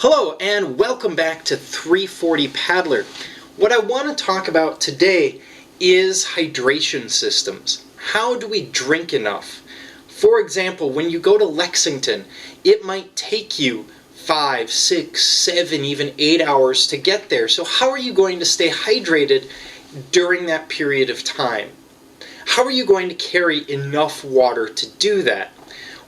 Hello and welcome back to 340 Paddler. What I want to talk about today is hydration systems. How do we drink enough? For example, when you go to Lexington, it might take you 5, 6, 7, even 8 hours to get there. So how are you going to stay hydrated during that period of time? How are you going to carry enough water to do that?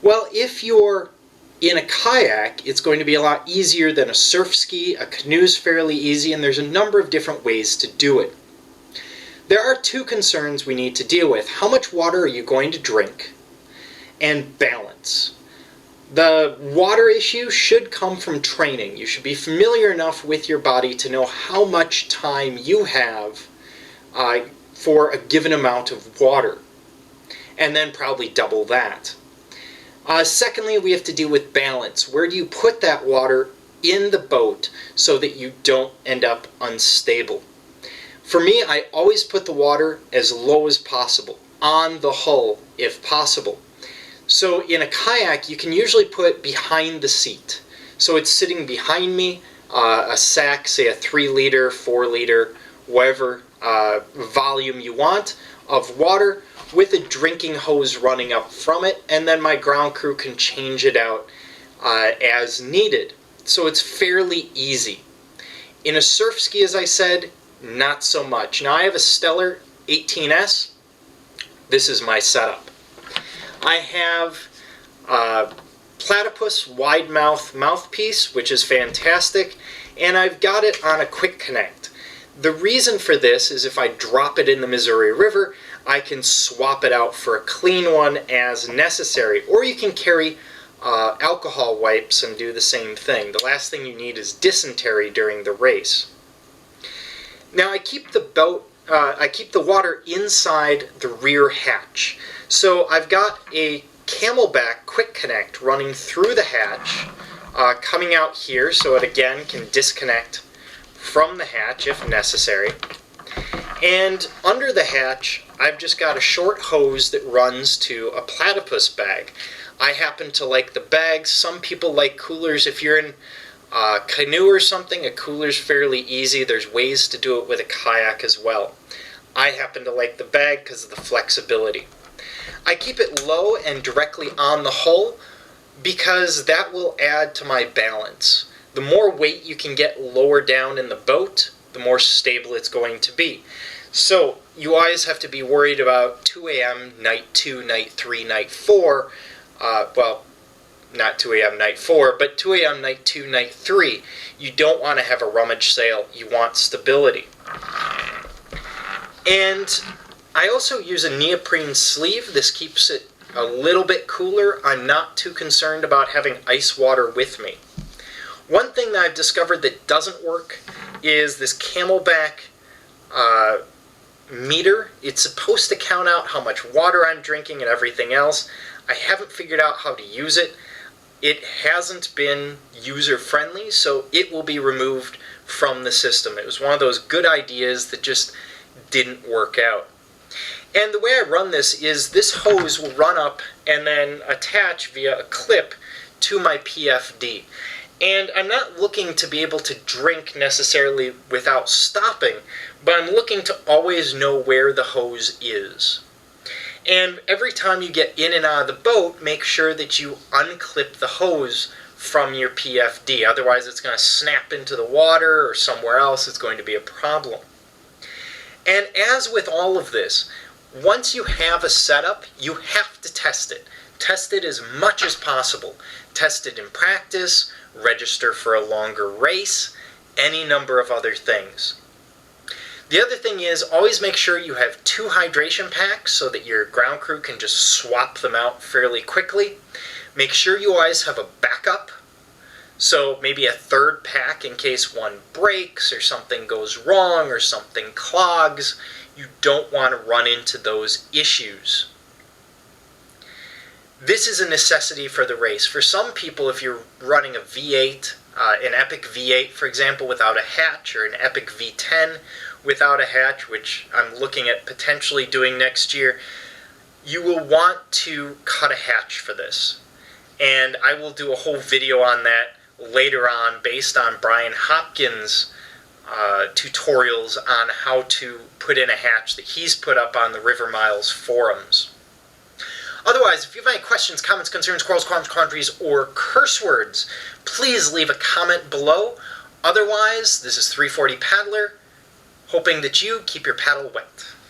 Well, if you're in a kayak, it's going to be a lot easier than a surf ski. A canoe's fairly easy, and there's a number of different ways to do it. There are two concerns we need to deal with. How much water are you going to drink? And balance. The water issue should come from training. You should be familiar enough with your body to know how much time you have for a given amount of water, and then probably double that. Secondly, we have to deal with balance. Where do you put that water in the boat so that you don't end up unstable? For me, I always put the water as low as possible, on the hull if possible. So in a kayak, you can usually put behind the seat. So it's sitting behind me, a sack, say a 3 liter, 4 liter, whatever volume you want of water, with a drinking hose running up from it, and then my ground crew can change it out as needed. So it's fairly easy. In a surf ski, as I said, not so much. Now I have a Stellar 18S. This is my setup. I have a platypus wide mouth mouthpiece, which is fantastic, and I've got it on a quick connect. The reason for this is if I drop it in the Missouri River, I can swap it out for a clean one as necessary. Or you can carry alcohol wipes and do the same thing. The last thing you need is dysentery during the race. Now I keep the water inside the rear hatch. So I've got a Camelback quick connect running through the hatch, coming out here so it again can disconnect from the hatch if necessary. And under the hatch, I've just got a short hose that runs to a platypus bag. I happen to like the bags. Some people like coolers. If you're in a canoe or something, a cooler's fairly easy. There's ways to do it with a kayak as well. I happen to like the bag because of the flexibility. I keep it low and directly on the hull because that will add to my balance. The more weight you can get lower down in the boat, the more stable it's going to be. So you always have to be worried about 2 a.m., night 2, night 3, night 4. Well, not 2 a.m., night 4, but 2 a.m., night 2, night 3. You don't want to have a rummage sail. You want stability. And I also use a neoprene sleeve. This keeps it a little bit cooler. I'm not too concerned about having ice water with me. One thing that I've discovered that doesn't work is this Camelback meter. It's supposed to count out how much water I'm drinking and everything else. I haven't figured out how to use it. It hasn't been user-friendly, so it will be removed from the system. It was one of those good ideas that just didn't work out. And the way I run this is this hose will run up and then attach via a clip to my PFD. And I'm not looking to be able to drink necessarily without stopping, but I'm looking to always know where the hose is. And every time you get in and out of the boat, make sure that you unclip the hose from your PFD. Otherwise it's going to snap into the water or somewhere else. It's going to be a problem. And as with all of this, once you have a setup, you have to test it. Test it as much as possible. Test it in practice, register for a longer race, any number of other things. The other thing is always make sure you have 2 hydration packs so that your ground crew can just swap them out fairly quickly. Make sure you always have a backup. So maybe a 3rd pack in case one breaks or something goes wrong or something clogs. You don't want to run into those issues. This is a necessity for the race. For some people, if you're running a V8, an Epic V8, for example, without a hatch, or an Epic V10 without a hatch, which I'm looking at potentially doing next year, you will want to cut a hatch for this. And I will do a whole video on that later on based on Brian Hopkins' tutorials on how to put in a hatch that he's put up on the River Miles forums. Otherwise, if you have any questions, comments, concerns, quarrels, qualms, quandaries, or curse words, please leave a comment below. Otherwise, this is 340 Paddler, hoping that you keep your paddle wet.